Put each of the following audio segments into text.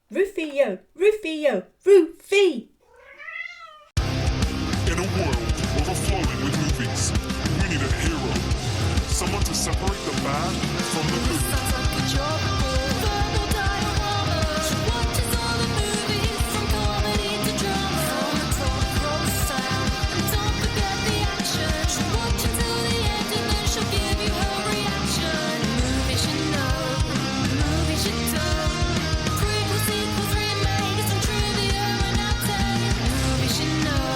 Rufio, Rufio, Ru-Fi! In a world overflowing with movies, we need a hero. Someone to separate the bad from the good. Sounds like a job for verbal diorama. She watches all the movies from comedy to drama. From the top roll sound, and don't forget the action. She'll watch until the end and then she'll give you her reaction. Movies you know, movies you don't. Prequels, sequels, remakes, and trivia and outtakes. Movies you know,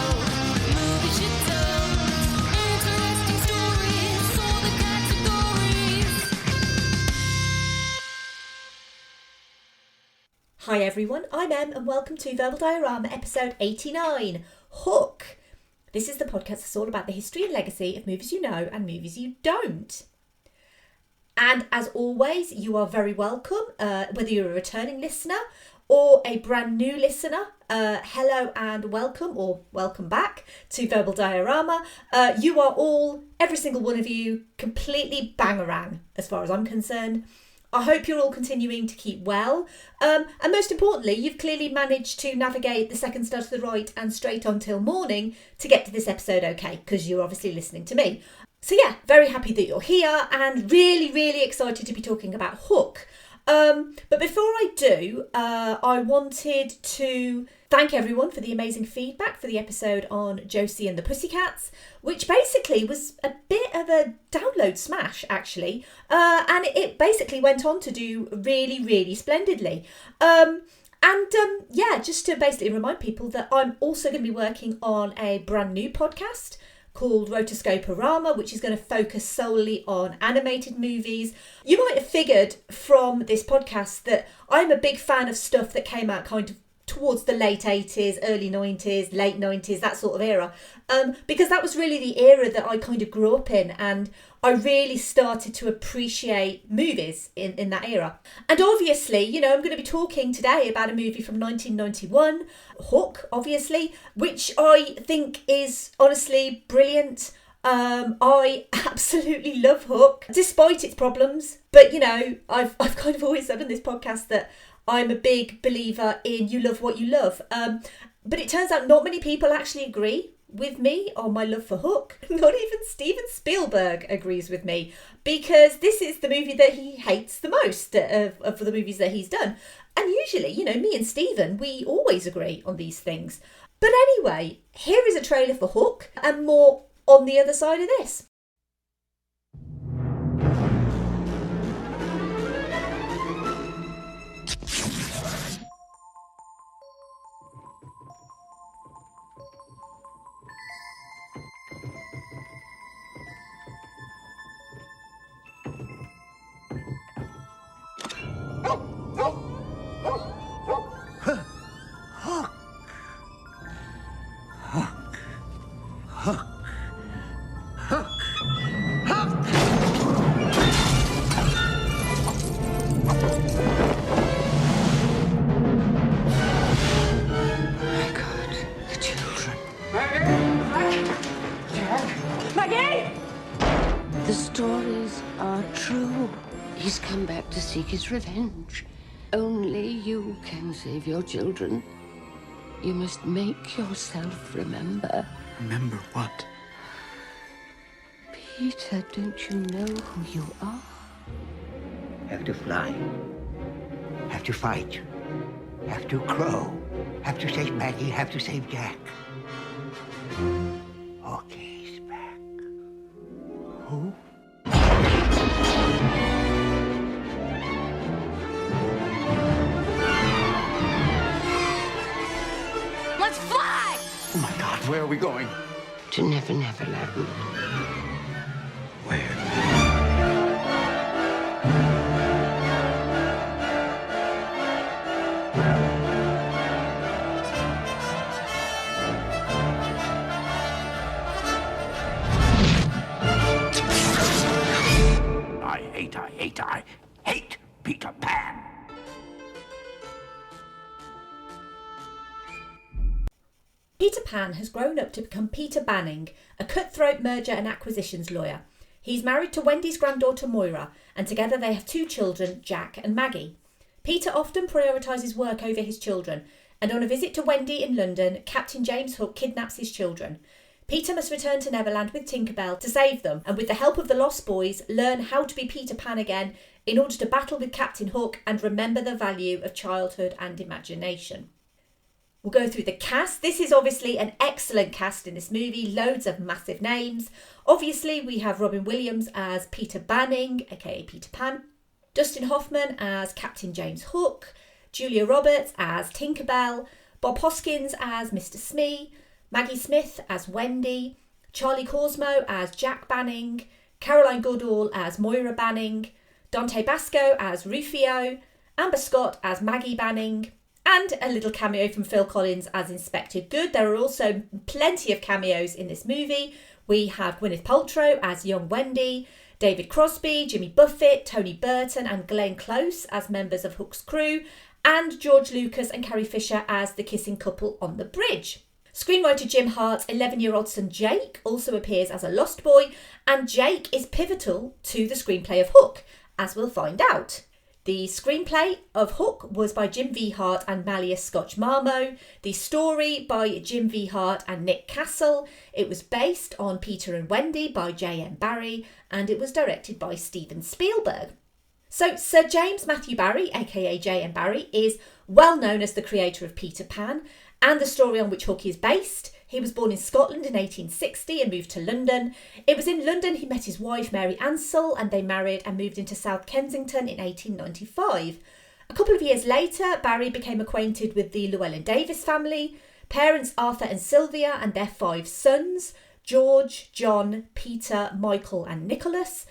movies you don't. Interesting stories for the categories. Hi everyone, I'm Em and welcome to Verbal Diorama episode 89, Hook. This is the podcast that's all about the history and legacy of movies you know and movies you don't. And as always, you are very welcome, whether you're a returning listener or a brand new listener. Hello and welcome, or welcome back to Verbal Diorama. You are all, every single one of you, completely bangarang as far as I'm concerned. I hope you're all continuing to keep well. And most importantly, you've clearly managed to navigate the second start to the right and straight on till morning to get to this episode okay, because you're obviously listening to me. So yeah, very happy that you're here and really, really excited to be talking about Hook. But before I do, I wanted to thank everyone for the amazing feedback for the episode on Josie and the Pussycats, which basically was a bit of a download smash, actually. And it basically went on to do really, really splendidly. Just to basically remind people that I'm also going to be working on a brand new podcast called Rotoscope-Orama, which is going to focus solely on animated movies. You might have figured from this podcast that I'm a big fan of stuff that came out kind of towards the late 80s, early 90s, late 90s, that sort of era. Because that was really the era that I kind of grew up in, and I really started to appreciate movies in that era. And obviously, you know, I'm going to be talking today about a movie from 1991, Hook, obviously, which I think is honestly brilliant. I absolutely love Hook, despite its problems. But, you know, I've kind of always said on this podcast that I'm a big believer in you love what you love. But it turns out not many people actually agree with me on my love for Hook. Not even Steven Spielberg agrees with me, because this is the movie that he hates the most of the movies that he's done. And usually, you know, me and Steven, we always agree on these things. But anyway, here is a trailer for Hook and more on the other side of this. The stories are true. He's come back to seek his revenge. Only you can save your children. You must make yourself remember. Remember what? Peter, don't you know who you are? Have to fly. Have to fight. Have to crow. Have to save Maggie. Have to save Jack. Okay's back. Who? Let's fly! Oh my God, where are we going? To Never Never Land. Where? I hate Peter Pan. Peter Pan has grown up to become Peter Banning, a cutthroat merger and acquisitions lawyer. He's married to Wendy's granddaughter Moira, and together they have two children, Jack and Maggie. Peter often prioritises work over his children, and on a visit to Wendy in London, Captain James Hook kidnaps his children. Peter must return to Neverland with Tinkerbell to save them, and with the help of the Lost Boys, learn how to be Peter Pan again in order to battle with Captain Hook and remember the value of childhood and imagination. We'll go through the cast. This is obviously an excellent cast in this movie, loads of massive names. Obviously, we have Robin Williams as Peter Banning, aka Peter Pan, Dustin Hoffman as Captain James Hook, Julia Roberts as Tinkerbell, Bob Hoskins as Mr. Smee, Maggie Smith as Wendy, Charlie Cosmo as Jack Banning, Caroline Goodall as Moira Banning, Dante Basco as Rufio, Amber Scott as Maggie Banning, and a little cameo from Phil Collins as Inspector Good. There are also plenty of cameos in this movie. We have Gwyneth Paltrow as young Wendy, David Crosby, Jimmy Buffett, Tony Burton and Glenn Close as members of Hook's crew, and George Lucas and Carrie Fisher as the kissing couple on the bridge. Screenwriter Jim Hart's 11-year-old son Jake also appears as a lost boy, and Jake is pivotal to the screenplay of Hook, as we'll find out. The screenplay of Hook was by Jim V. Hart and Malleus Scotch Marmo. The story by Jim V. Hart and Nick Castle. It was based on Peter and Wendy by J.M. Barrie, and it was directed by Steven Spielberg. So Sir James Matthew Barrie, aka J.M. Barrie, is well known as the creator of Peter Pan and the story on which Hook is based. He was born in Scotland in 1860 and moved to London. It was in London he met his wife Mary Ansell, and they married and moved into South Kensington in 1895. A couple of years later, Barrie became acquainted with the Llewellyn Davis family, parents Arthur and Sylvia and their 5 sons, George, John, Peter, Michael and Nicholas.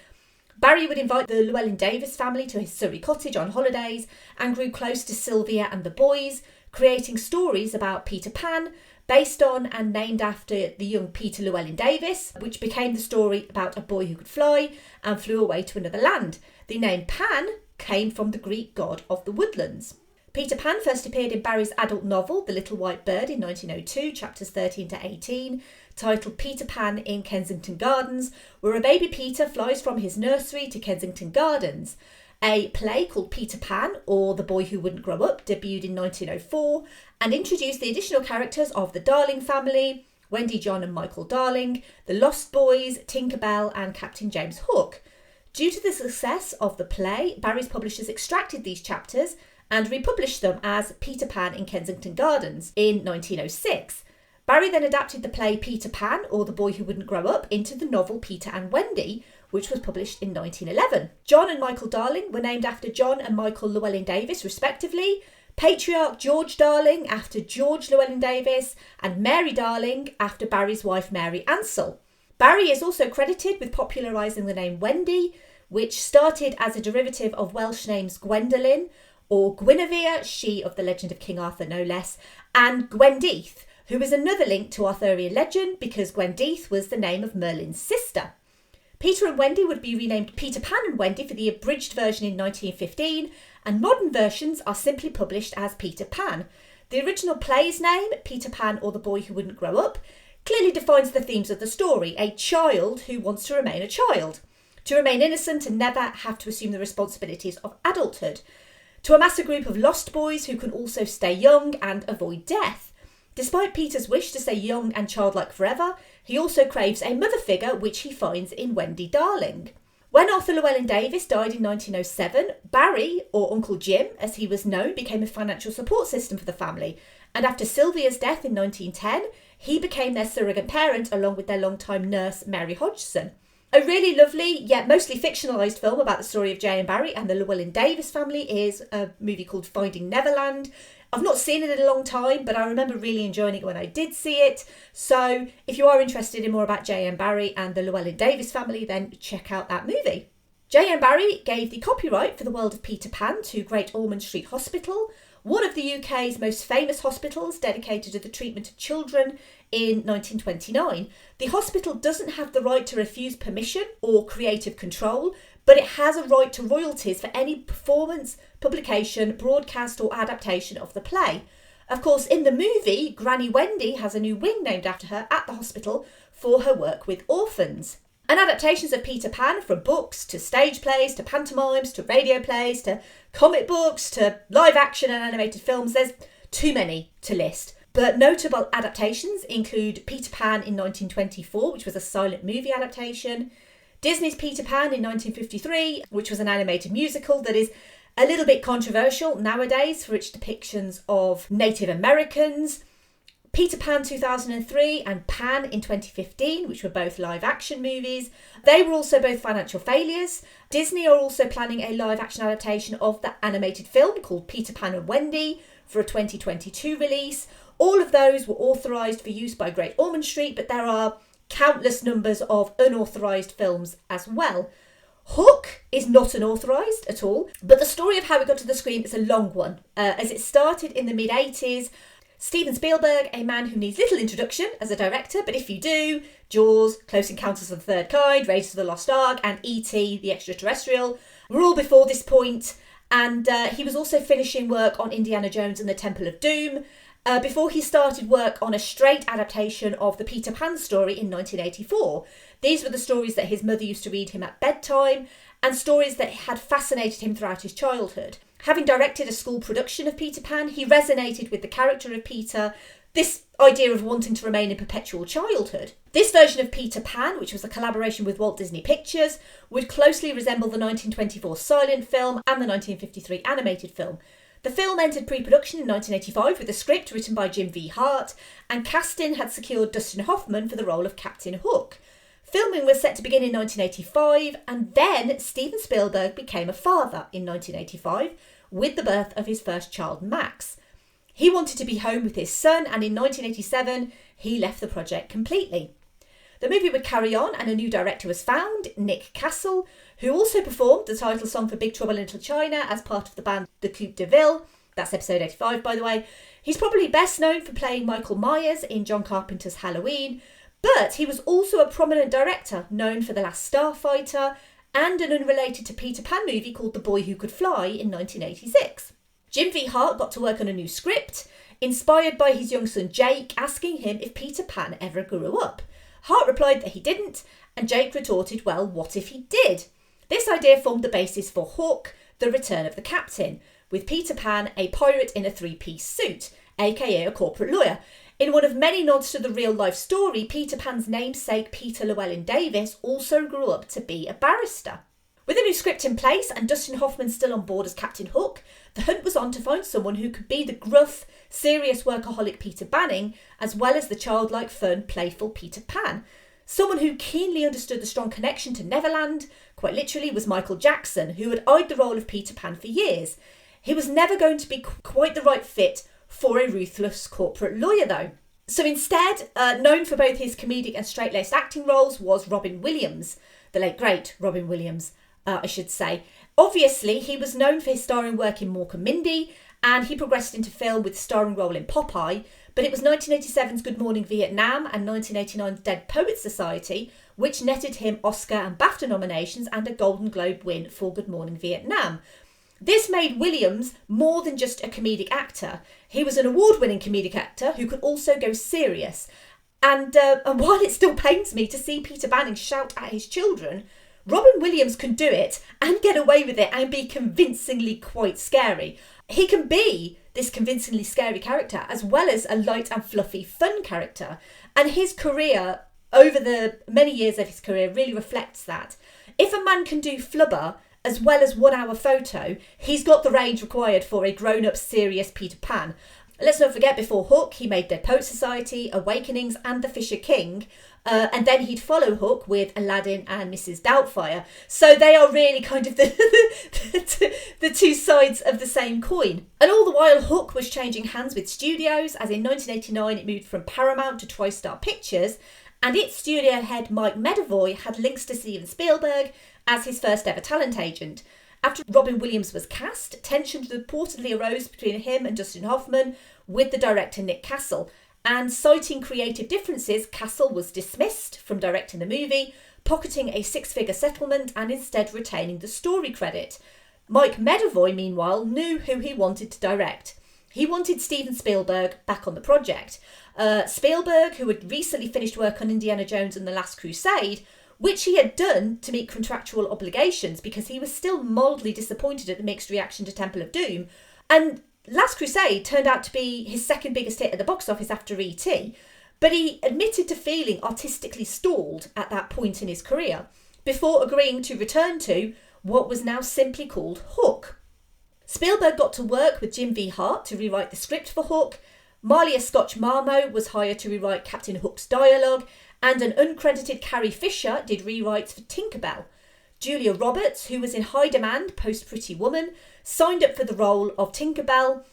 Barrie would invite the Llewellyn Davis family to his Surrey cottage on holidays and grew close to Sylvia and the boys, creating stories about Peter Pan, based on and named after the young Peter Llewellyn Davis, which became the story about a boy who could fly and flew away to another land. The name Pan came from the Greek god of the woodlands. Peter Pan first appeared in Barrie's adult novel, The Little White Bird, in 1902, chapters 13 to 18, titled Peter Pan in Kensington Gardens, where a baby Peter flies from his nursery to Kensington Gardens. A play called Peter Pan, or The Boy Who Wouldn't Grow Up, debuted in 1904 and introduced the additional characters of the Darling family, Wendy, John and Michael Darling, the Lost Boys, Tinkerbell and Captain James Hook. Due to the success of the play, Barrie's publishers extracted these chapters and republished them as Peter Pan in Kensington Gardens in 1906. Barrie then adapted the play Peter Pan, or The Boy Who Wouldn't Grow Up, into the novel Peter and Wendy, which was published in 1911. John and Michael Darling were named after John and Michael Llewellyn Davis, respectively, Patriarch George Darling after George Llewellyn Davis, and Mary Darling after Barrie's wife Mary Ansell. Barrie is also credited with popularising the name Wendy, which started as a derivative of Welsh names Gwendolen, or Guinevere, she of the legend of King Arthur no less, and Gwendeith, who is another link to Arthurian legend because Gwendeith was the name of Merlin's sister. Peter and Wendy would be renamed Peter Pan and Wendy for the abridged version in 1915, and modern versions are simply published as Peter Pan. The original play's name, Peter Pan or the Boy Who Wouldn't Grow Up, clearly defines the themes of the story: a child who wants to remain a child, to remain innocent and never have to assume the responsibilities of adulthood, to amass a group of lost boys who can also stay young and avoid death. Despite Peter's wish to stay young and childlike forever, he also craves a mother figure, which he finds in Wendy Darling. When Arthur Llewellyn Davis died in 1907, Barrie, or Uncle Jim as he was known, became a financial support system for the family, and after Sylvia's death in 1910, he became their surrogate parent along with their longtime nurse Mary Hodgson. A really lovely, yet mostly fictionalised film about the story of J.M. Barrie and the Llewellyn Davis family is a movie called Finding Neverland. I've not seen it in a long time, but I remember really enjoying it when I did see it. So if you are interested in more about J.M. Barrie and the Llewellyn Davis family, then check out that movie. J.M. Barrie gave the copyright for The World of Peter Pan to Great Ormond Street Hospital, one of the UK's most famous hospitals dedicated to the treatment of children, in 1929. The hospital doesn't have the right to refuse permission or creative control, but it has a right to royalties for any performance, publication, broadcast or adaptation of the play. Of course, in the movie, Granny Wendy has a new wing named after her at the hospital for her work with orphans. And adaptations of Peter Pan, from books to stage plays to pantomimes to radio plays to comic books to live action and animated films, there's too many to list. But notable adaptations include Peter Pan in 1924, which was a silent movie adaptation, Disney's Peter Pan in 1953, which was an animated musical that is a little bit controversial nowadays for its depictions of Native Americans, Peter Pan 2003 and Pan in 2015, which were both live action movies. They were also both financial failures. Disney are also planning a live action adaptation of the animated film called Peter Pan and Wendy for a 2022 release. All of those were authorised for use by Great Ormond Street, but there are countless numbers of unauthorised films as well. Hook is not unauthorised at all, but the story of how it got to the screen is a long one, as it started in the mid-80s. Steven Spielberg, a man who needs little introduction as a director, but if you do, Jaws, Close Encounters of the Third Kind, Raiders of the Lost Ark and E.T. the Extraterrestrial were all before this point, and he was also finishing work on Indiana Jones and the Temple of Doom before he started work on a straight adaptation of the Peter Pan story in 1984. These were the stories that his mother used to read him at bedtime and stories that had fascinated him throughout his childhood. Having directed a school production of Peter Pan, he resonated with the character of Peter, this idea of wanting to remain in perpetual childhood. This version of Peter Pan, which was a collaboration with Walt Disney Pictures, would closely resemble the 1924 silent film and the 1953 animated film. The film entered pre-production in 1985 with a script written by Jim V. Hart, and casting had secured Dustin Hoffman for the role of Captain Hook. Filming was set to begin in 1985, and then Steven Spielberg became a father in 1985 with the birth of his first child, Max. He wanted to be home with his son, and in 1987 he left the project completely. The movie would carry on, and a new director was found, Nick Castle, who also performed the title song for Big Trouble in Little China as part of the band The Coupe de Ville. That's episode 85, by the way. He's probably best known for playing Michael Myers in John Carpenter's Halloween, but he was also a prominent director known for The Last Starfighter and an unrelated to Peter Pan movie called The Boy Who Could Fly in 1986. Jim V. Hart got to work on a new script, inspired by his young son Jake asking him if Peter Pan ever grew up. Hart replied that he didn't, and Jake retorted, well, what if he did? This idea formed the basis for Hook, The Return of the Captain, with Peter Pan, a pirate in a three-piece suit, aka a corporate lawyer. In one of many nods to the real-life story, Peter Pan's namesake Peter Llewellyn Davis also grew up to be a barrister. With a new script in place and Dustin Hoffman still on board as Captain Hook, the hunt was on to find someone who could be the gruff, serious workaholic Peter Banning, as well as the childlike, fun, playful Peter Pan. Someone who keenly understood the strong connection to Neverland, quite literally, was Michael Jackson, who had eyed the role of Peter Pan for years. He was never going to be quite the right fit for a ruthless corporate lawyer, though. So instead, known for both his comedic and straight-laced acting roles, was Robin Williams, the late great Robin Williams, I should say. Obviously, he was known for his starring work in Mork and Mindy, and he progressed into film with starring role in Popeye, but it was 1987's Good Morning Vietnam and 1989's Dead Poets Society which netted him Oscar and BAFTA nominations and a Golden Globe win for Good Morning Vietnam. This made Williams more than just a comedic actor. He was an award-winning comedic actor who could also go serious. And while it still pains me to see Peter Banning shout at his children, Robin Williams can do it and get away with it and be convincingly quite scary. He can be this convincingly scary character as well as a light and fluffy fun character. And his career, over the many years of his career, really reflects that. If a man can do flubber as well as 1 hour photo, he's got the range required for a grown-up serious Peter Pan. Let's not forget, before Hook, he made Dead Poets Society, Awakenings and The Fisher King. And then he'd follow Hook with Aladdin and Mrs. Doubtfire. So they are really kind of the two sides of the same coin. And all the while, Hook was changing hands with studios, as in 1989 it moved from Paramount to TriStar Pictures, and its studio head Mike Medavoy had links to Steven Spielberg as his first ever talent agent. After Robin Williams was cast, tensions reportedly arose between him and Dustin Hoffman with the director Nick Castle, and citing creative differences, Castle was dismissed from directing the movie, pocketing a 6-figure settlement and instead retaining the story credit. Mike Medavoy, meanwhile, knew who he wanted to direct. He wanted Steven Spielberg back on the project. Spielberg, who had recently finished work on Indiana Jones and The Last Crusade, which he had done to meet contractual obligations because he was still mildly disappointed at the mixed reaction to Temple of Doom. And Last Crusade turned out to be his second biggest hit at the box office after E.T., but he admitted to feeling artistically stalled at that point in his career before agreeing to return to what was now simply called Hook. Spielberg got to work with Jim V. Hart to rewrite the script for Hook. Malia Scotch-Marmot was hired to rewrite Captain Hook's dialogue, and an uncredited Carrie Fisher did rewrites for Tinkerbell. Julia Roberts, who was in high demand post Pretty Woman, signed up for the role of Tinkerbell,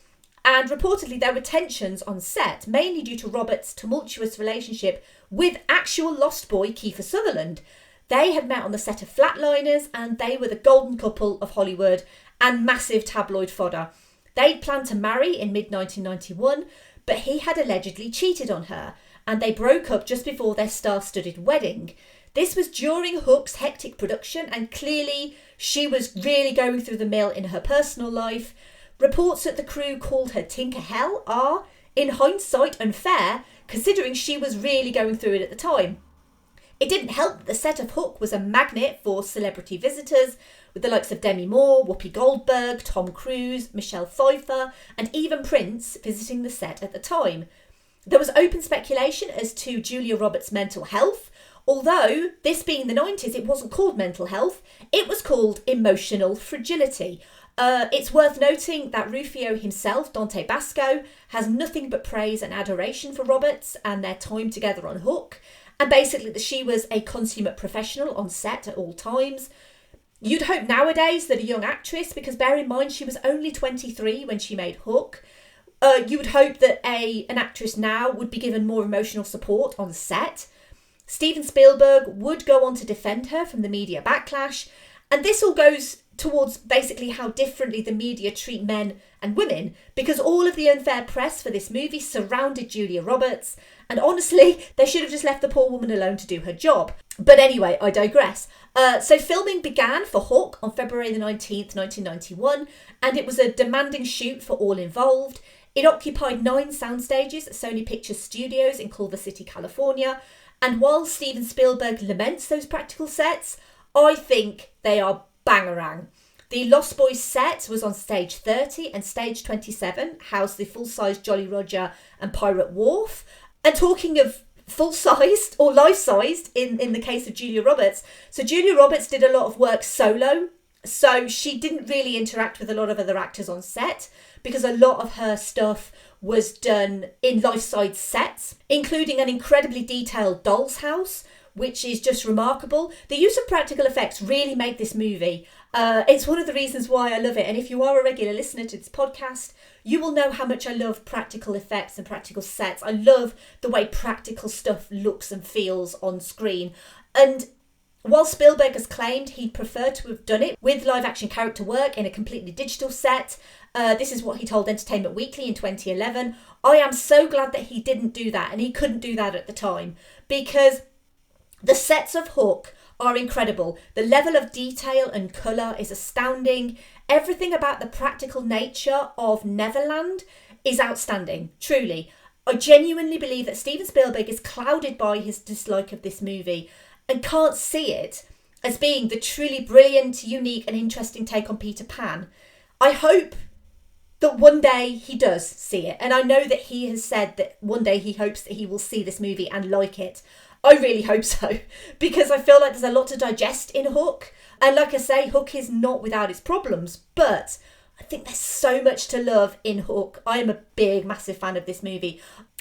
and reportedly there were tensions on set, mainly due to Roberts' tumultuous relationship with actual Lost Boy Kiefer Sutherland. They had met on the set of Flatliners, and they were the golden couple of Hollywood and massive tabloid fodder. They'd planned to marry in mid-1991, but he had allegedly cheated on her, and they broke up just before their star-studded wedding. This was during Hook's hectic production, and clearly she was really going through the mill in her personal life. Reports that the crew called her Tinker Hell are, in hindsight, unfair, considering she was really going through it at the time. It didn't help that the set of Hook was a magnet for celebrity visitors, with the likes of Demi Moore, Whoopi Goldberg, Tom Cruise, Michelle Pfeiffer, and even Prince visiting the set at the time. There was open speculation as to Julia Roberts' mental health, although, this being the 90s, it wasn't called mental health, it was called emotional fragility. It's worth noting that Rufio himself, Dante Basco, has nothing but praise and adoration for Roberts and their time together on Hook, and basically that she was a consummate professional on set at all times. You'd hope nowadays that a young actress, because bear in mind she was only 23 when she made Hook, you would hope that an actress now would be given more emotional support on set. Steven Spielberg would go on to defend her from the media backlash, and this all goes towards basically how differently the media treat men and women, because all of the unfair press for this movie surrounded Julia Roberts, and honestly, they should have just left the poor woman alone to do her job. But anyway, I digress. So filming began for Hook on February the 19th, 1991, and it was a demanding shoot for all involved. It occupied 9 sound stages at Sony Pictures Studios in Culver City, California, and while Steven Spielberg laments those practical sets, I think they are bangarang. The Lost Boys set was on stage 30, and stage 27 housed the full-size Jolly Roger and Pirate Wharf. And talking of full-sized or life-sized in the case of Julia Roberts, so Julia Roberts did a lot of work solo, so she didn't really interact with a lot of other actors on set because a lot of her stuff was done in life-size sets, including an incredibly detailed doll's house, which is just remarkable. The use of practical effects really made this movie. It's one of the reasons why I love it. And if you are a regular listener to this podcast, you will know how much I love practical effects and practical sets. I love the way practical stuff looks and feels on screen. And while Spielberg has claimed he'd prefer to have done it with live action character work in a completely digital set, this is what he told Entertainment Weekly in 2011, I am so glad that he didn't do that, and he couldn't do that at the time, because the sets of Hook are incredible. The level of detail and colour is astounding. Everything about the practical nature of Neverland is outstanding, truly. I genuinely believe that Steven Spielberg is clouded by his dislike of this movie and can't see it as being the truly brilliant, unique and interesting take on Peter Pan. I hope that one day he does see it, and I know that he has said that one day he hopes that he will see this movie and like it. I really hope so, because I feel like there's a lot to digest in Hook. And like I say, Hook is not without its problems, but I think there's so much to love in Hook. I am a big, massive fan of this movie.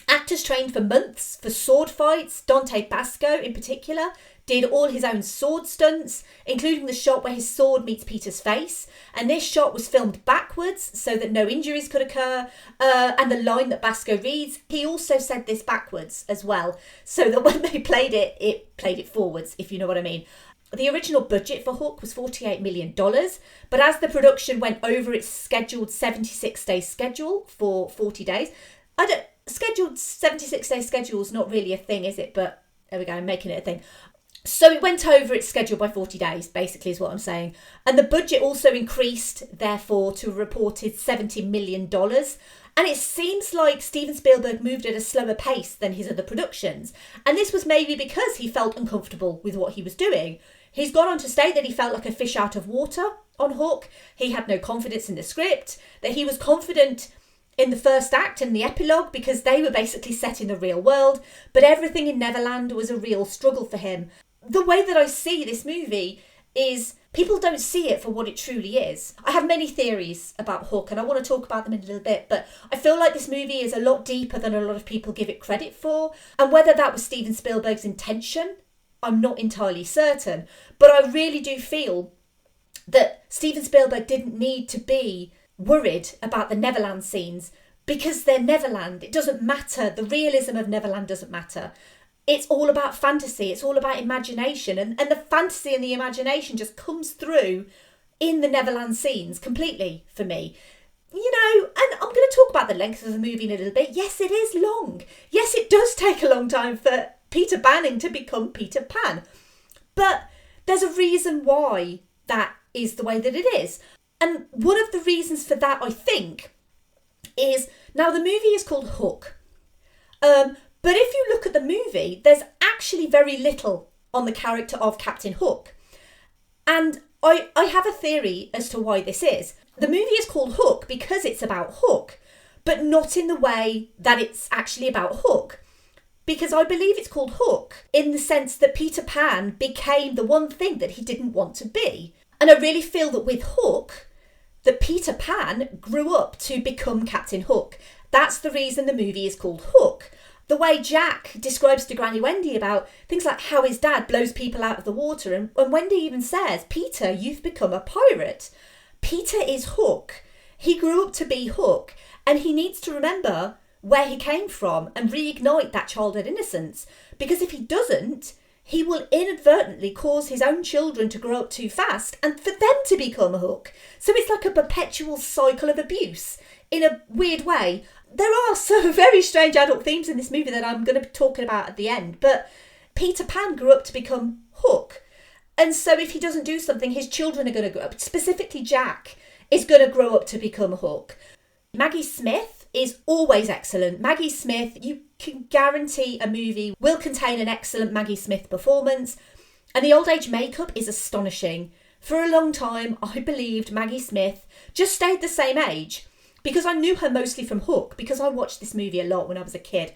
Actors trained for months for sword fights. Dante Basco, in particular, did all his own sword stunts, including the shot where his sword meets Peter's face. And this shot was filmed backwards so that no injuries could occur. And the line that Basco reads, he also said this backwards as well, so that when they played it played it forwards, if you know what I mean. The original budget for Hook was $48 million, but as the production went over its scheduled 76-day schedule for 40 days, scheduled 76-day schedule is not really a thing, is it? But there we go, I'm making it a thing. So it went over its schedule by 40 days, basically is what I'm saying. And the budget also increased, therefore, to a reported $70 million. And it seems like Steven Spielberg moved at a slower pace than his other productions. And this was maybe because he felt uncomfortable with what he was doing. He's gone on to state that he felt like a fish out of water on Hook. He had no confidence in the script, that he was confident in the first act and the epilogue because they were basically set in the real world, but everything in Neverland was a real struggle for him. The way that I see this movie is people don't see it for what it truly is. I have many theories about Hook and I want to talk about them in a little bit, but I feel like this movie is a lot deeper than a lot of people give it credit for. And whether that was Steven Spielberg's intention, I'm not entirely certain. But I really do feel that Steven Spielberg didn't need to be worried about the Neverland scenes because they're Neverland. It doesn't matter. The realism of Neverland doesn't matter. It's all about fantasy. It's all about imagination. And the fantasy and the imagination just comes through in the Neverland scenes completely for me. You know, and I'm going to talk about the length of the movie in a little bit. Yes, it is long. Yes, it does take a long time for Peter Banning to become Peter Pan. But there's a reason why that is the way that it is. And one of the reasons for that, I think, is now the movie is called Hook. But if you look at the movie, there's actually very little on the character of Captain Hook. And I have a theory as to why this is. The movie is called Hook because it's about Hook, but not in the way that it's actually about Hook. Because I believe it's called Hook in the sense that Peter Pan became the one thing that he didn't want to be. And I really feel that with Hook, that Peter Pan grew up to become Captain Hook. That's the reason the movie is called Hook. The way Jack describes to Granny Wendy about things like how his dad blows people out of the water. And Wendy even says, Peter, you've become a pirate. Peter is Hook. He grew up to be Hook. And he needs to remember where he came from and reignite that childhood innocence. Because if he doesn't, he will inadvertently cause his own children to grow up too fast and for them to become a Hook. So it's like a perpetual cycle of abuse in a weird way. There are some very strange adult themes in this movie that I'm going to be talking about at the end, but Peter Pan grew up to become Hook. And so if he doesn't do something, his children are going to grow up. Specifically, Jack is going to grow up to become Hook. Maggie Smith is always excellent. Maggie Smith, you can guarantee a movie will contain an excellent Maggie Smith performance. And the old age makeup is astonishing. For a long time, I believed Maggie Smith just stayed the same age because I knew her mostly from Hook because I watched this movie a lot when I was a kid.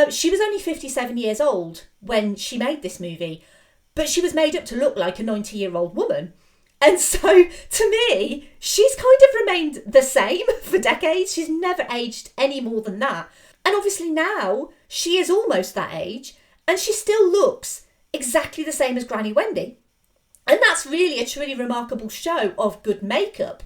She was only 57 years old when she made this movie, but she was made up to look like a 90-year-old woman. And so, to me, she's kind of remained the same for decades. She's never aged any more than that. And obviously now, she is almost that age, and she still looks exactly the same as Granny Wendy. And that's really a truly remarkable show of good makeup.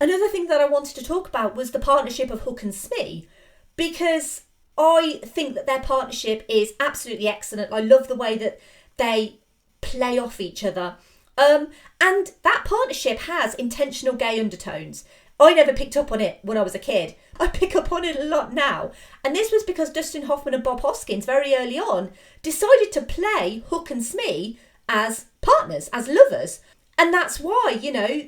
Another thing that I wanted to talk about was the partnership of Hook and Smee, because I think that their partnership is absolutely excellent. I love the way that they play off each other. And that partnership has intentional gay undertones. I never picked up on it when I was a kid. I pick up on it a lot now. And this was because Dustin Hoffman and Bob Hoskins very early on decided to play Hook and Smee as partners, as lovers. And that's why, you know,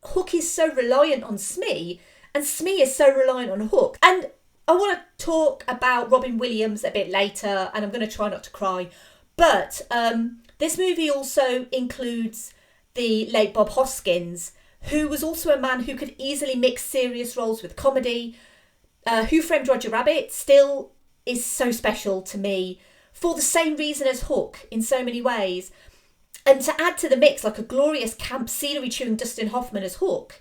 Hook is so reliant on Smee and Smee is so reliant on Hook. And I want to talk about Robin Williams a bit later, and I'm going to try not to cry. But this movie also includes the late Bob Hoskins, who was also a man who could easily mix serious roles with comedy. Who Framed Roger Rabbit still is so special to me for the same reason as Hook in so many ways. And to add to the mix, like a glorious camp scenery-chewing Dustin Hoffman as Hook,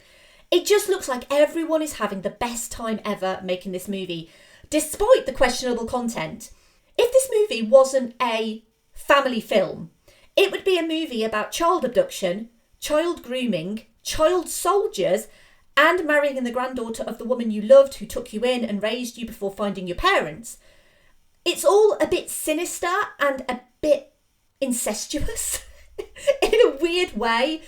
it just looks like everyone is having the best time ever making this movie, despite the questionable content. If this movie wasn't a family film, it would be a movie about child abduction, child grooming, child soldiers, and marrying the granddaughter of the woman you loved who took you in and raised you before finding your parents. It's all a bit sinister and a bit incestuous in a weird way.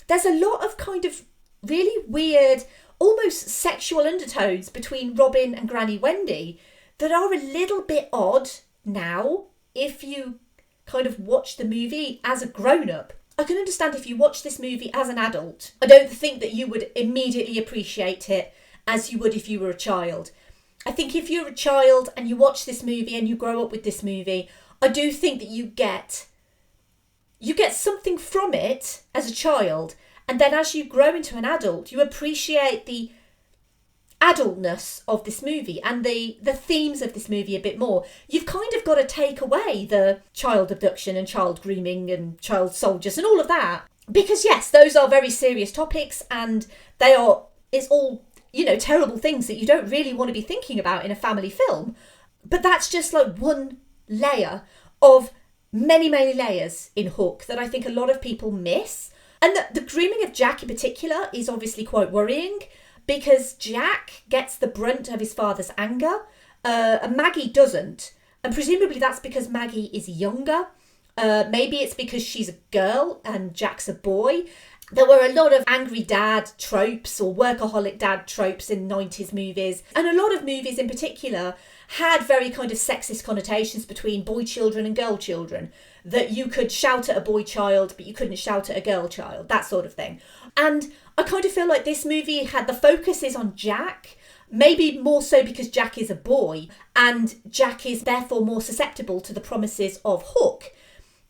There's a lot of kind of really weird, almost sexual undertones between Robin and Granny Wendy that are a little bit odd now if you kind of watch the movie as a grown-up. I can understand if you watch this movie as an adult. I don't think that you would immediately appreciate it as you would if you were a child. I think if you're a child and you watch this movie and you grow up with this movie, I do think that you get something from it as a child, and then as you grow into an adult, you appreciate the adultness of this movie and the themes of this movie a bit more. You've kind of got to take away the child abduction and child grooming and child soldiers and all of that, because yes, those are very serious topics, and it's all, you know, terrible things that you don't really want to be thinking about in a family film. But that's just like one layer of many, many layers in Hook that I think a lot of people miss. And the grooming of Jack in particular is obviously quite worrying, because Jack gets the brunt of his father's anger, and Maggie doesn't. And presumably that's because Maggie is younger. Maybe it's because she's a girl and Jack's a boy. There were a lot of angry dad tropes or workaholic dad tropes in 90s movies. And a lot of movies in particular had very kind of sexist connotations between boy children and girl children. That you could shout at a boy child, but you couldn't shout at a girl child, that sort of thing. And I kind of feel like this movie had the focus is on Jack, maybe more so because Jack is a boy, and Jack is therefore more susceptible to the promises of Hook.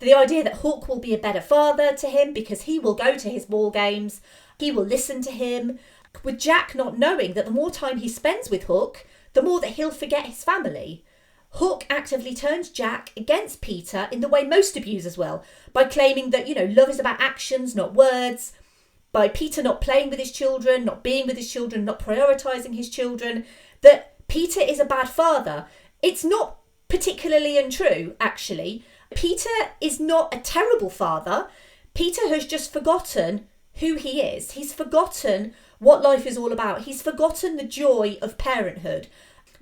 The idea that Hook will be a better father to him because he will go to his ball games, he will listen to him, with Jack not knowing that the more time he spends with Hook, the more that he'll forget his family. Hook actively turns Jack against Peter in the way most abusers will, by claiming that, you know, love is about actions, not words, by Peter not playing with his children, not being with his children, not prioritising his children, that Peter is a bad father. It's not particularly untrue, actually. Peter is not a terrible father. Peter has just forgotten who he is. He's forgotten what life is all about. He's forgotten the joy of parenthood.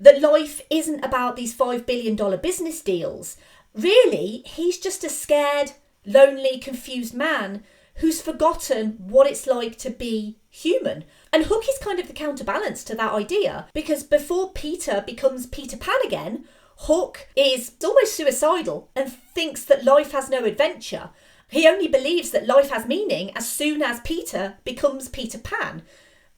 That life isn't about these $5 billion business deals. Really, he's just a scared, lonely, confused man who's forgotten what it's like to be human. And Hook is kind of the counterbalance to that idea, because before Peter becomes Peter Pan again, Hook is almost suicidal and thinks that life has no adventure. He only believes that life has meaning as soon as Peter becomes Peter Pan.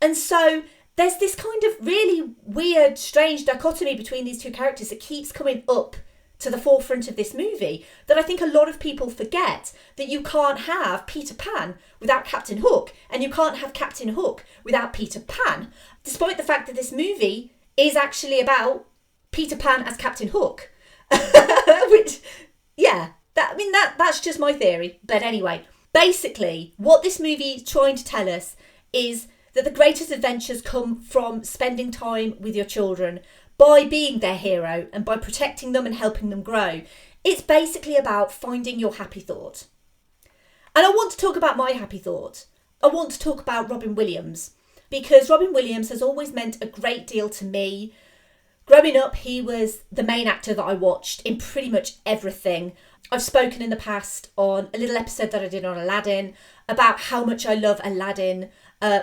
And so there's this kind of really weird, strange dichotomy between these two characters that keeps coming up to the forefront of this movie, that I think a lot of people forget, that you can't have Peter Pan without Captain Hook, and you can't have Captain Hook without Peter Pan, despite the fact that this movie is actually about Peter Pan as Captain Hook. Which, yeah, that's just my theory. But anyway, basically, what this movie is trying to tell us is that the greatest adventures come from spending time with your children, by being their hero and by protecting them and helping them grow. It's basically about finding your happy thought. And I want to talk about my happy thought. I want to talk about Robin Williams, because Robin Williams has always meant a great deal to me. Growing up, he was the main actor that I watched in pretty much everything. I've spoken in the past on a little episode that I did on Aladdin about how much I love Aladdin,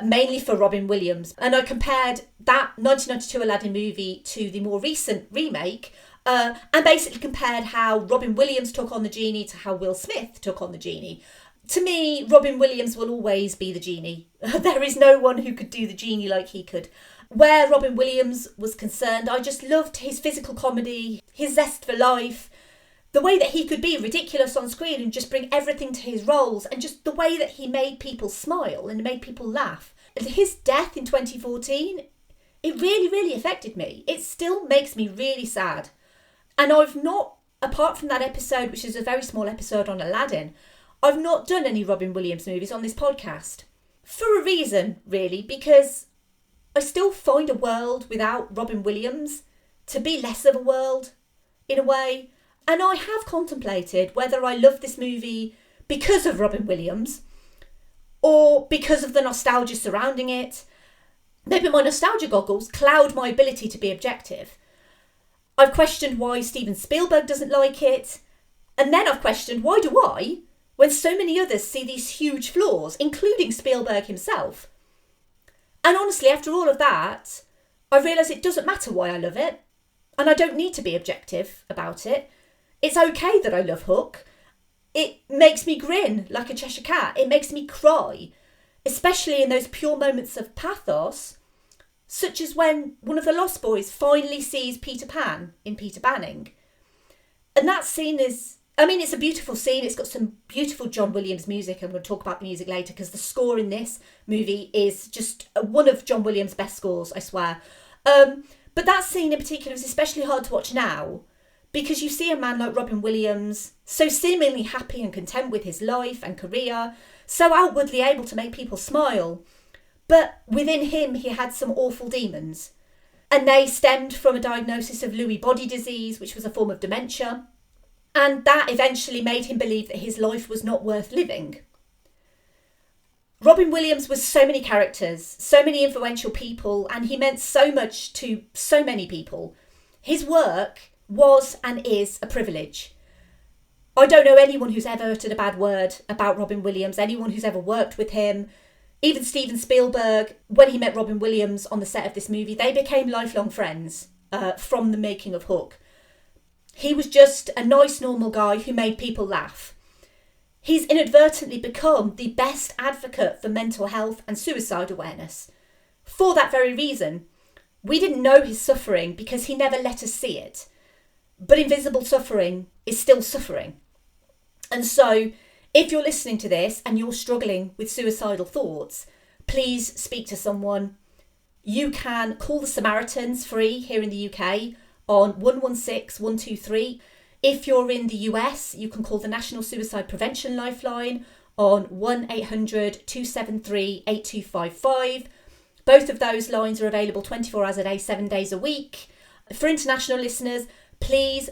mainly for Robin Williams. And I compared that 1992 Aladdin movie to the more recent remake, and basically compared how Robin Williams took on the genie to how Will Smith took on the genie. To me, Robin Williams will always be the genie. There is no one who could do the genie like he could. Where Robin Williams was concerned, I just loved his physical comedy, his zest for life, the way that he could be ridiculous on screen and just bring everything to his roles, and just the way that he made people smile and made people laugh. His death in 2014, it really, really affected me. It still makes me really sad. And I've not, apart from that episode, which is a very small episode on Aladdin, I've not done any Robin Williams movies on this podcast. For a reason, really, because I still find a world without Robin Williams to be less of a world, in a way. And I have contemplated whether I love this movie because of Robin Williams or because of the nostalgia surrounding it. Maybe my nostalgia goggles cloud my ability to be objective. I've questioned why Steven Spielberg doesn't like it. And then I've questioned, why do I, when so many others see these huge flaws, including Spielberg himself? And honestly, after all of that, I realise it doesn't matter why I love it. And I don't need to be objective about it. It's okay that I love Hook. It makes me grin like a Cheshire cat. It makes me cry, especially in those pure moments of pathos such as when one of the Lost Boys finally sees Peter Pan in Peter Banning. And that scene is, it's a beautiful scene. It's got some beautiful John Williams music. I'm going to talk about the music later because the score in this movie is just one of John Williams' best scores, I swear. But that scene in particular is especially hard to watch now because you see a man like Robin Williams, so seemingly happy and content with his life and career, so outwardly able to make people smile. But within him, he had some awful demons. And they stemmed from a diagnosis of Lewy body disease, which was a form of dementia. And that eventually made him believe that his life was not worth living. Robin Williams was so many characters, so many influential people, and he meant so much to so many people. His work was and is a privilege. I don't know anyone who's ever uttered a bad word about Robin Williams, anyone who's ever worked with him. Even Steven Spielberg, when he met Robin Williams on the set of this movie, they became lifelong friends from the making of Hook. He was just a nice, normal guy who made people laugh. He's inadvertently become the best advocate for mental health and suicide awareness. For that very reason, we didn't know his suffering because he never let us see it. But invisible suffering is still suffering. And so, if you're listening to this and you're struggling with suicidal thoughts, please speak to someone. You can call the Samaritans free here in the UK on 116 123. If you're in the US, you can call the National Suicide Prevention Lifeline on 1-800-273-8255. Both of those lines are available 24 hours a day, 7 days a week. For international listeners, please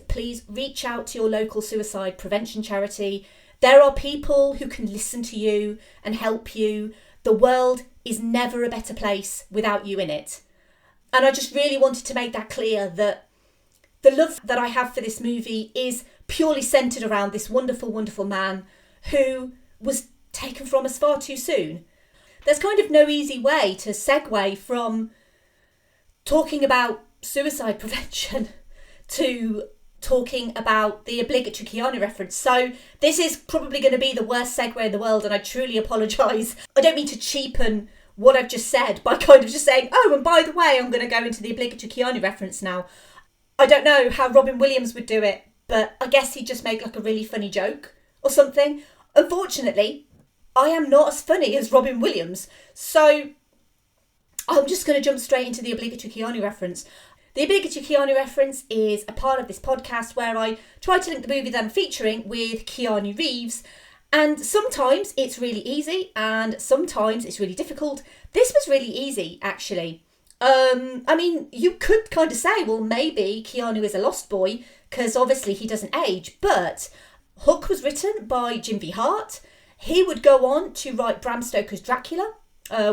reach out to your local suicide prevention charity. There are people who can listen to you and help you. The world is never a better place without you in it. And I just really wanted to make that clear, that the love that I have for this movie is purely centred around this wonderful, wonderful man who was taken from us far too soon. There's kind of no easy way to segue from talking about suicide prevention to talking about the obligatory Keanu reference. So this is probably going to be the worst segue in the world, and I truly apologise. I don't mean to cheapen what I've just said by kind of just saying, oh, and by the way, I'm going to go into the obligatory Keanu reference now. I don't know how Robin Williams would do it, but I guess he'd just make like a really funny joke or something. Unfortunately, I am not as funny as Robin Williams, so I'm just going to jump straight into the obligatory Keanu reference. The obligatory Keanu reference is a part of this podcast where I try to link the movie that I'm featuring with Keanu Reeves, and sometimes it's really easy and sometimes it's really difficult. This was really easy, actually. You could kind of say, well, maybe Keanu is a lost boy because obviously he doesn't age, but Hook was written by Jim V. Hart. He would go on to write Bram Stoker's Dracula,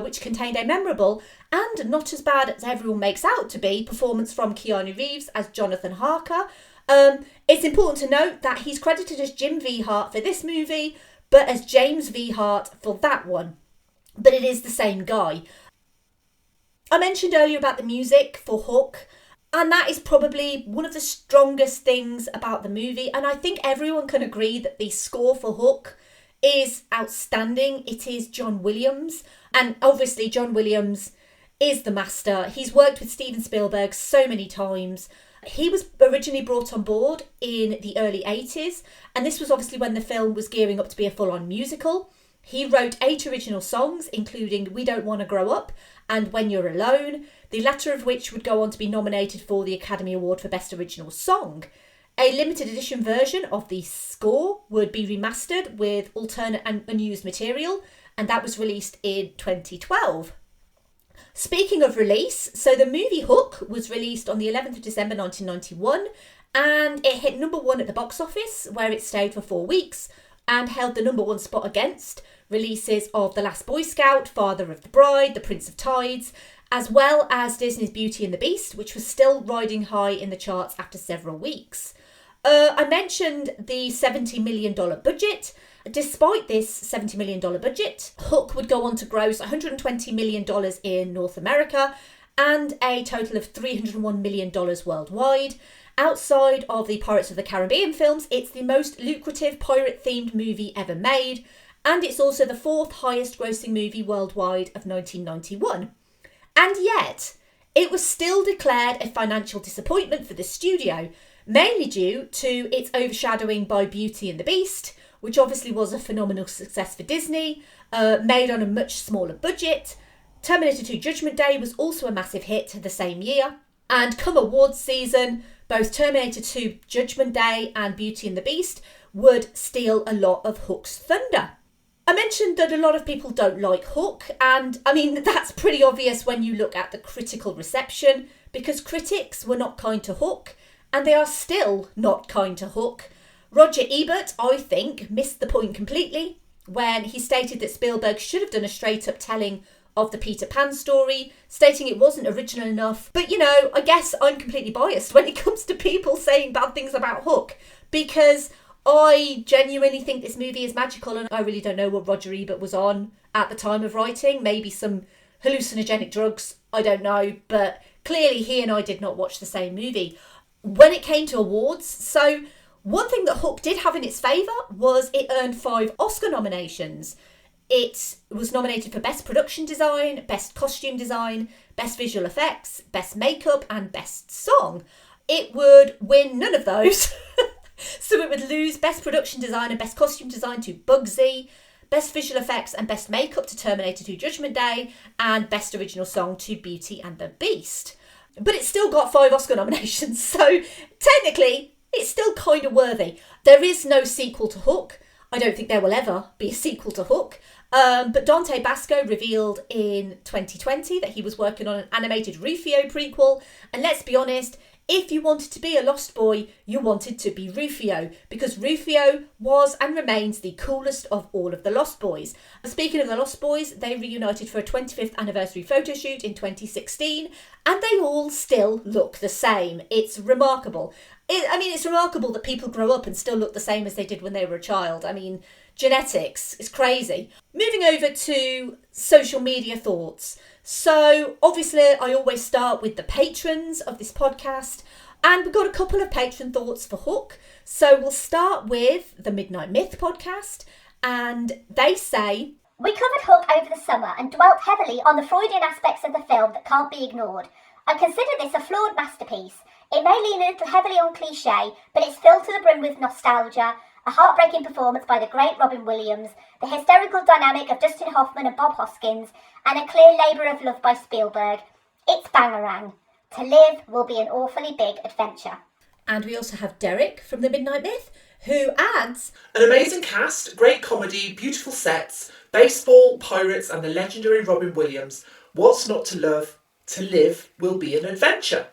which contained a memorable and not as bad as everyone makes out to be performance from Keanu Reeves as Jonathan Harker. It's important to note that he's credited as Jim V. Hart for this movie, but as James V. Hart for that one. But it is the same guy. I mentioned earlier about the music for Hook, and that is probably one of the strongest things about the movie, and I think everyone can agree that the score for Hook is outstanding. It is John Williams, and obviously John Williams is the master. He's worked with Steven Spielberg so many times. He was originally brought on board in the early 80s, and this was obviously when the film was gearing up to be a full-on musical. He wrote 8 original songs, including We Don't Want to Grow Up and When You're Alone, the latter of which would go on to be nominated for the Academy Award for Best Original Song. A limited edition version of the score would be remastered with alternate and unused material, and that was released in 2012. Speaking of release, so the movie Hook was released on the 11th of December 1991, and it hit number 1 at the box office, where it stayed for 4 weeks, and held the number 1 spot against releases of The Last Boy Scout, Father of the Bride, The Prince of Tides, as well as Disney's Beauty and the Beast, which was still riding high in the charts after several weeks. I mentioned the $70 million budget. Despite this $70 million budget, Hook would go on to gross $120 million in North America and a total of $301 million worldwide. Outside of the Pirates of the Caribbean films, it's the most lucrative pirate-themed movie ever made, and it's also the 4th highest grossing movie worldwide of 1991. And yet, It was still declared a financial disappointment for the studio, mainly due to its overshadowing by Beauty and the Beast, which obviously was a phenomenal success for Disney, made on a much smaller budget. Terminator 2 Judgment Day was also a massive hit the same year. And come awards season, both Terminator 2 Judgment Day and Beauty and the Beast would steal a lot of Hook's thunder. I mentioned that a lot of people don't like Hook, and I mean, that's pretty obvious when you look at the critical reception, because critics were not kind to Hook, and they are still not kind to Hook. Roger Ebert, I think, missed the point completely when he stated that Spielberg should have done a straight-up telling of the Peter Pan story, stating it wasn't original enough. But, you know, I guess I'm completely biased when it comes to people saying bad things about Hook, because I genuinely think this movie is magical, and I really don't know what Roger Ebert was on at the time of writing. Maybe some hallucinogenic drugs, I don't know, but clearly he and I did not watch the same movie. When it came to awards, so one thing that Hook did have in its favour was it earned 5 Oscar nominations. It was nominated for Best Production Design, Best Costume Design, Best Visual Effects, Best Makeup and Best Song. It would win none of those. So it would lose Best Production Design and Best Costume Design to Bugsy, Best Visual Effects and Best Makeup to Terminator 2 Judgment Day, and Best Original Song to Beauty and the Beast. But it still got 5 Oscar nominations, so technically it's still kind of worthy. There is no sequel to Hook. I don't think there will ever be a sequel to Hook. But Dante Basco revealed in 2020 that he was working on an animated Rufio prequel. And let's be honest, if you wanted to be a Lost Boy, you wanted to be Rufio, because Rufio was and remains the coolest of all of the Lost Boys. Speaking of the Lost Boys, they reunited for a 25th anniversary photo shoot in 2016, and they all still look the same. It's remarkable. It's remarkable that people grow up and still look the same as they did when they were a child. I mean, genetics is crazy. Moving over to social media thoughts. So obviously I always start with the patrons of this podcast, and we've got a couple of patron thoughts for Hook. So we'll start with the Midnight Myth podcast, and they say, "We covered Hook over the summer and dwelt heavily on the Freudian aspects of the film that can't be ignored. I consider this a flawed masterpiece. It may lean a little heavily on cliché, but it's filled to the brim with nostalgia, a heartbreaking performance by the great Robin Williams, the hysterical dynamic of Dustin Hoffman and Bob Hoskins, and a clear labour of love by Spielberg. It's bangarang. To live will be an awfully big adventure." And we also have Derek from the Midnight Myth, who adds, "An amazing cast, great comedy, beautiful sets, baseball, pirates and the legendary Robin Williams. What's not to love? To live will be an adventure."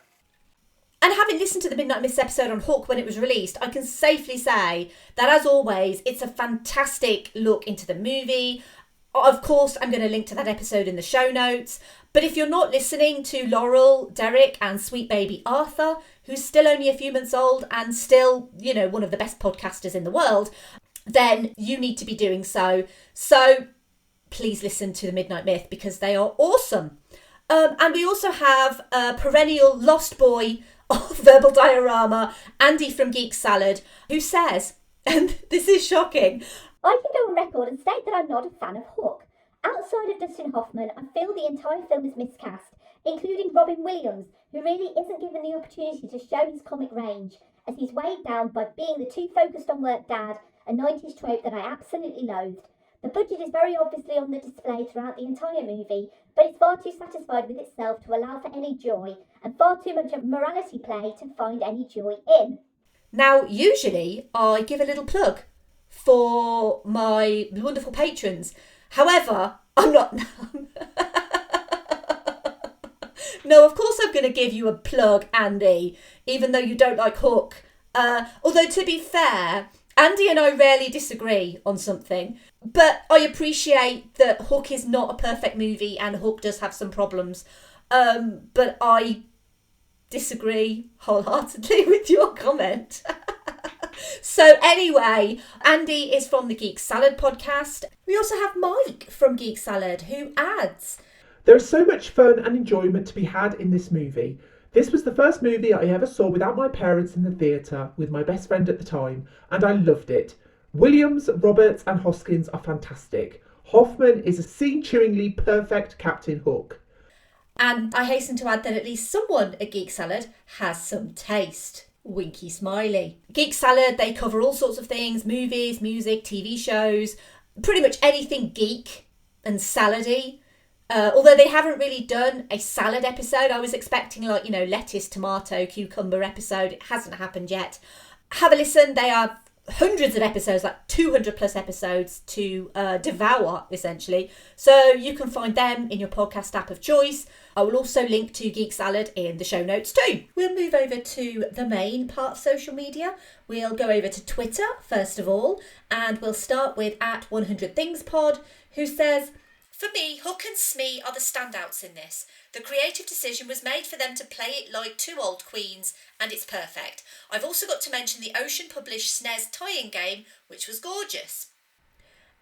And having listened to the Midnight Myths episode on Hook when it was released, I can safely say that, as always, it's a fantastic look into the movie. Of course, I'm going to link to that episode in the show notes. But if you're not listening to Laurel, Derek and sweet baby Arthur, who's still only a few months old and still, you know, one of the best podcasters in the world, then you need to be doing so. So please listen to the Midnight Myth, because they are awesome. And we also have a perennial lost boy of verbal diorama, Andy from Geek Salad, who says, and this is shocking, "I can go on record and state that I'm not a fan of Hook. Outside of Dustin Hoffman, I feel the entire film is miscast, including Robin Williams, who really isn't given the opportunity to show his comic range, as he's weighed down by being the too focused on work dad, a 90s trope that I absolutely loathed. The budget is very obviously on the display throughout the entire movie, but it's far too satisfied with itself to allow for any joy, and far too much of morality play to find any joy in." Now, usually I give a little plug for my wonderful patrons. However, I'm not now. No, of course I'm going to give you a plug, Andy, even though you don't like Hook. Although, to be fair, Andy and I rarely disagree on something, but I appreciate that Hook is not a perfect movie and Hook does have some problems. But I disagree wholeheartedly with your comment. So anyway, Andy is from the Geek Salad podcast. We also have Mike from Geek Salad, who adds, "There is so much fun and enjoyment to be had in this movie. This was the first movie I ever saw without my parents in the theatre with my best friend at the time, and I loved it. Williams, Roberts and Hoskins are fantastic. Hoffman is a scene-chewingly perfect Captain Hook." And I hasten to add that at least someone at Geek Salad has some taste. Winky smiley. Geek Salad, they cover all sorts of things, movies, music, TV shows, pretty much anything geek and salady. Although they haven't really done a salad episode. I was expecting lettuce, tomato, cucumber episode. It hasn't happened yet. Have a listen. They are hundreds of episodes, like 200 plus episodes to devour, essentially. So you can find them in your podcast app of choice. I will also link to Geek Salad in the show notes too. We'll move over to the main part of social media. We'll go over to Twitter, first of all, and we'll start with @100thingspod, who says, "For me, Hook and Smee are the standouts in this. The creative decision was made for them to play it like two old queens, and it's perfect. I've also got to mention the Ocean-published SNES tie-in game, which was gorgeous."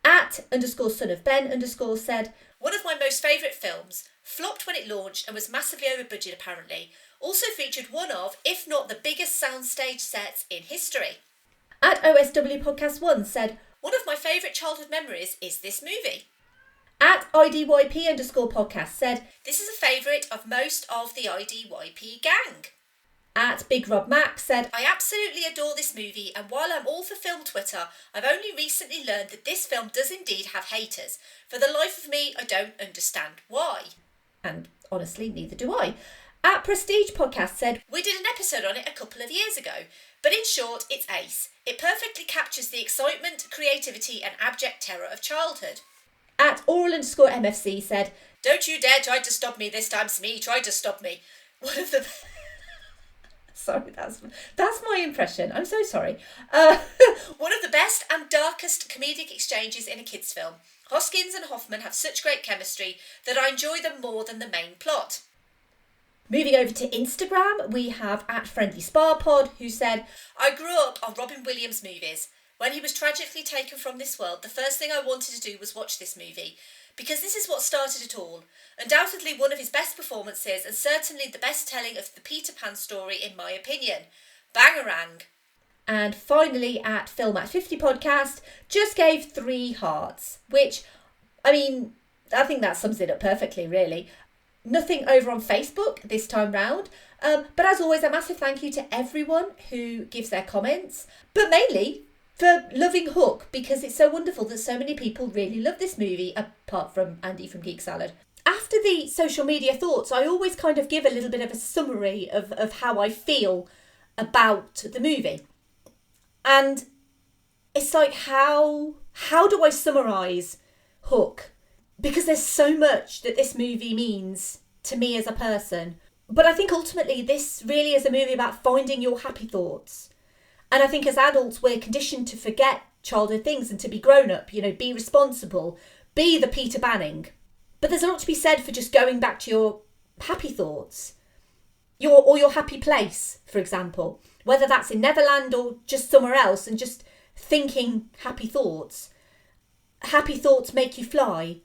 @_son_of_Ben_ said, "One of my most favourite films. Flopped when it launched and was massively over budget apparently. Also featured one of, if not the biggest soundstage sets in history." @OSW Podcast 1 said, "One of my favourite childhood memories is this movie." @IDYP_podcast said, "This is a favourite of most of the IDYP gang." @Big Rob Mac said, "I absolutely adore this movie, and while I'm all for film Twitter, I've only recently learned that this film does indeed have haters. For the life of me, I don't understand why." And honestly, neither do I. @Prestige Podcast said, "We did an episode on it a couple of years ago, but in short, it's ace. It perfectly captures the excitement, creativity and abject terror of childhood." @Oral_MFC said, "Don't you dare try to stop me this time, Smee tried to stop me. One of the..." Sorry, that's my impression. I'm so sorry. "One of the best and darkest comedic exchanges in a kids' film. Hoskins and Hoffman have such great chemistry that I enjoy them more than the main plot." Moving over to Instagram, we have @FriendlySparPod, who said, "I grew up on Robin Williams movies. When he was tragically taken from this world, the first thing I wanted to do was watch this movie, because this is what started it all. Undoubtedly one of his best performances, and certainly the best telling of the Peter Pan story in my opinion. Bangarang." And finally, @Film@50 Podcast just gave 3 hearts, which, I think that sums it up perfectly, really. Nothing over on Facebook this time round, but as always, a massive thank you to everyone who gives their comments, but mainly for loving Hook, because it's so wonderful that so many people really love this movie, apart from Andy from Geek Salad. After the social media thoughts, I always kind of give a little bit of a summary of how I feel about the movie. And it's like, how do I summarise Hook? Because there's so much that this movie means to me as a person. But I think ultimately this really is a movie about finding your happy thoughts. And I think as adults, we're conditioned to forget childhood things and to be grown up, be responsible, be the Peter Banning. But there's a lot to be said for just going back to your happy thoughts, your happy place, for example, whether that's in Neverland or just somewhere else, and just thinking happy thoughts. Happy thoughts make you fly.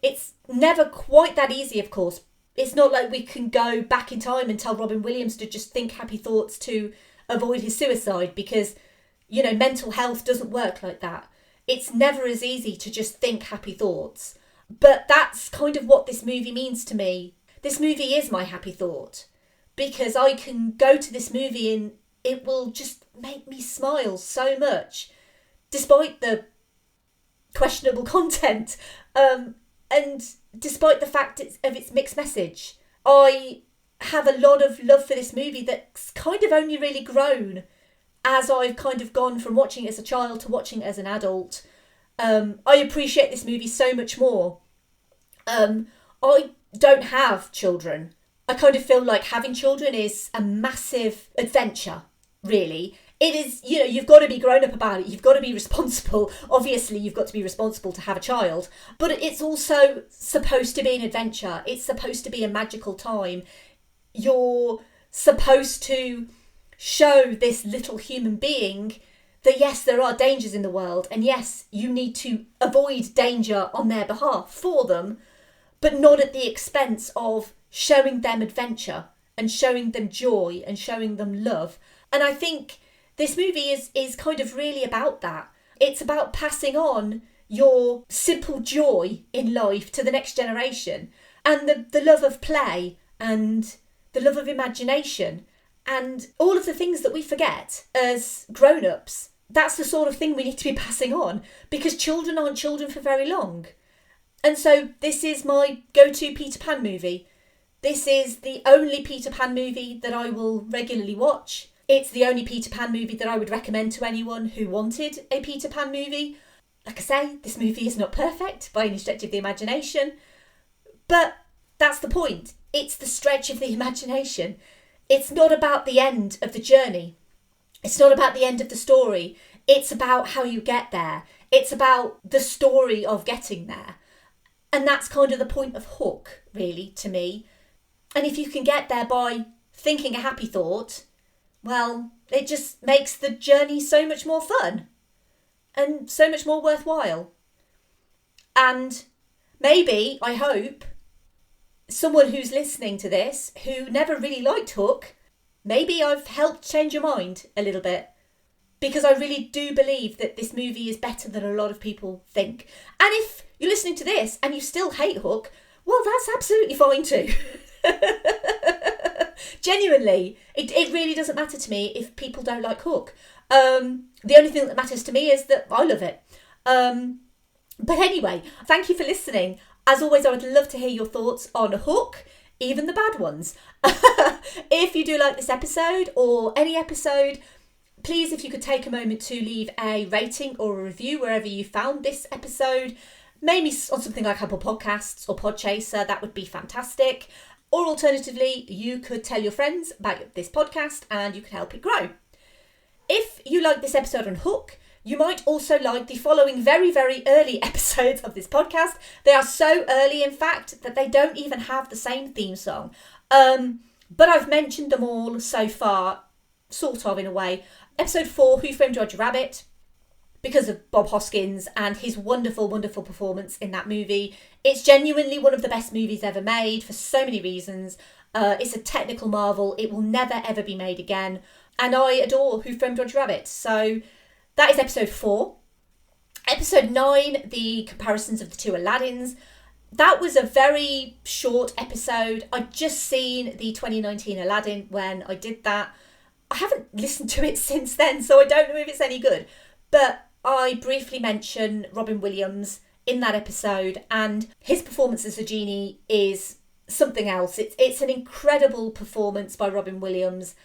It's never quite that easy, of course. It's not like we can go back in time and tell Robin Williams to just think happy thoughts to avoid his suicide, because, mental health doesn't work like that. It's never as easy to just think happy thoughts. But that's kind of what this movie means to me. This movie is my happy thought, because I can go to this movie and it will just make me smile so much, despite the questionable content, and despite the fact of its mixed message. I have a lot of love for this movie that's kind of only really grown as I've kind of gone from watching it as a child to watching it as an adult. I appreciate this movie so much more. I don't have children. I kind of feel like having children is a massive adventure, really. It is, you've got to be grown up about it. You've got to be responsible. Obviously, you've got to be responsible to have a child. But it's also supposed to be an adventure. It's supposed to be a magical time. You're supposed to show this little human being that, yes, there are dangers in the world. And yes, you need to avoid danger on their behalf for them, but not at the expense of showing them adventure and showing them joy and showing them love. And I think this movie is kind of really about that. It's about passing on your simple joy in life to the next generation. and the love of play and the love of imagination and all of the things that we forget as grown-ups. That's the sort of thing we need to be passing on, because children aren't children for very long. And so this is my go-to Peter Pan movie. This is the only Peter Pan movie that I will regularly watch. It's the only Peter Pan movie that I would recommend to anyone who wanted a Peter Pan movie. Like I say, this movie is not perfect by any stretch of the imagination, but that's the point. It's the stretch of the imagination. It's not about the end of the journey. It's not about the end of the story. It's about how you get there. It's about the story of getting there. And that's kind of the point of Hook, really, to me. And if you can get there by thinking a happy thought, well, it just makes the journey so much more fun and so much more worthwhile. And maybe, I hope, someone who's listening to this who never really liked Hook, maybe I've helped change your mind a little bit, because I really do believe that this movie is better than a lot of people think. And if you're listening to this and you still hate Hook, well, that's absolutely fine too. Genuinely, it really doesn't matter to me if people don't like Hook. The only thing that matters to me is that I love it. But anyway, thank you for listening. As always, I would love to hear your thoughts on Hook, even the bad ones. If you do like this episode or any episode, please, if you could take a moment to leave a rating or a review wherever you found this episode, maybe on something like Apple Podcasts or Podchaser, that would be fantastic. Or alternatively, you could tell your friends about this podcast and you could help it grow. If you like this episode on Hook, you might also like the following very, very early episodes of this podcast. They are so early, in fact, that they don't even have the same theme song. But I've mentioned them all so far, sort of in a way. Episode 4, Who Framed Roger Rabbit, because of Bob Hoskins and his wonderful, wonderful performance in that movie. It's genuinely one of the best movies ever made for so many reasons. It's a technical marvel. It will never, ever be made again. And I adore Who Framed Roger Rabbit. So that is episode 4. Episode 9, the comparisons of the two Aladdins. That was a very short episode. I'd just seen the 2019 Aladdin when I did that. I haven't listened to it since then, so I don't know if it's any good. But I briefly mention Robin Williams in that episode, and his performance as the genie is something else. It's an incredible performance by Robin Williams.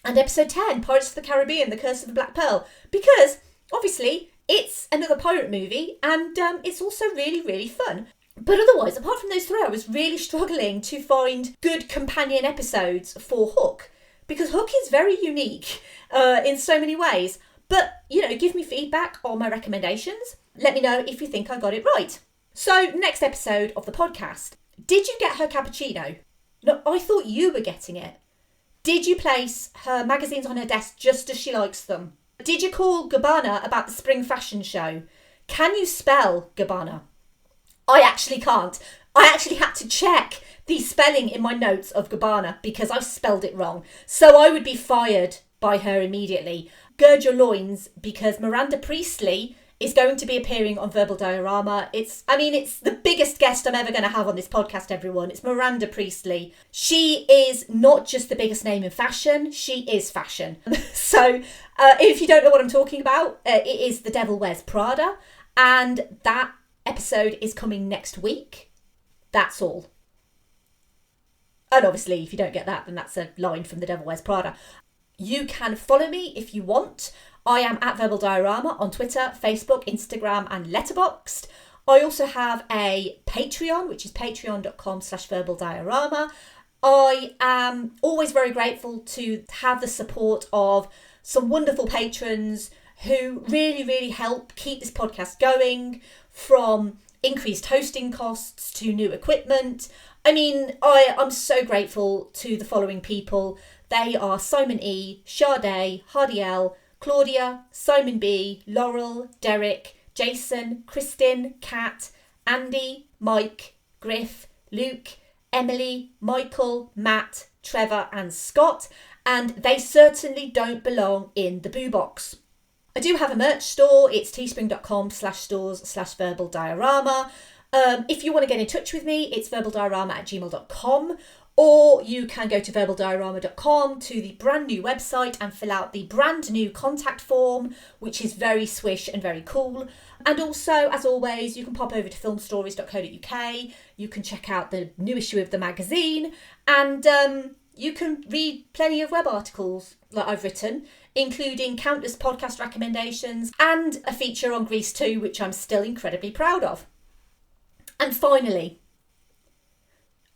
And episode 10, Pirates of the Caribbean, The Curse of the Black Pearl, because obviously it's another pirate movie and it's also really, really fun. But otherwise, apart from those 3, I was really struggling to find good companion episodes for Hook, because Hook is very unique in so many ways. But, give me feedback on my recommendations. Let me know if you think I got it right. So, next episode of the podcast. Did you get her cappuccino? No, I thought you were getting it. Did you place her magazines on her desk just as she likes them? Did you call Gabbana about the spring fashion show? Can you spell Gabbana? I actually can't. I actually had to check the spelling in my notes of Gabbana because I spelled it wrong. So I would be fired by her immediately. Gird your loins, because Miranda Priestley is going to be appearing on Verbal Diorama. It's the biggest guest I'm ever going to have on this podcast, everyone. It's Miranda Priestley. She is not just the biggest name in fashion, she is fashion. So if you don't know what I'm talking about, it is The Devil Wears Prada, and that episode is coming next week. That's all. And obviously, if you don't get that, then that's a line from The Devil Wears Prada. You can follow me if you want. I am at Verbal Diorama on Twitter, Facebook, Instagram and Letterboxd. I also have a Patreon, which is patreon.com/verbaldiorama. I am always very grateful to have the support of some wonderful patrons who really, really help keep this podcast going, from increased hosting costs to new equipment. I'm so grateful to the following people. They are Simon E, Sade, Hardy L, Claudia, Simon B, Laurel, Derek, Jason, Kristin, Kat, Andy, Mike, Griff, Luke, Emily, Michael, Matt, Trevor and Scott, and they certainly don't belong in the boo box. I do have a merch store. It's teespring.com/stores/verbaldiorama. If you want to get in touch with me, it's verbaldiorama@gmail.com, or you can go to verbaldiorama.com to the brand new website and fill out the brand new contact form, which is very swish and very cool. And also, as always, you can pop over to filmstories.co.uk, you can check out the new issue of the magazine, and you can read plenty of web articles that I've written, including countless podcast recommendations and a feature on Grease 2, which I'm still incredibly proud of. And finally,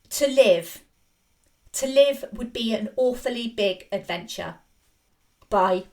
to live would be an awfully big adventure. Bye.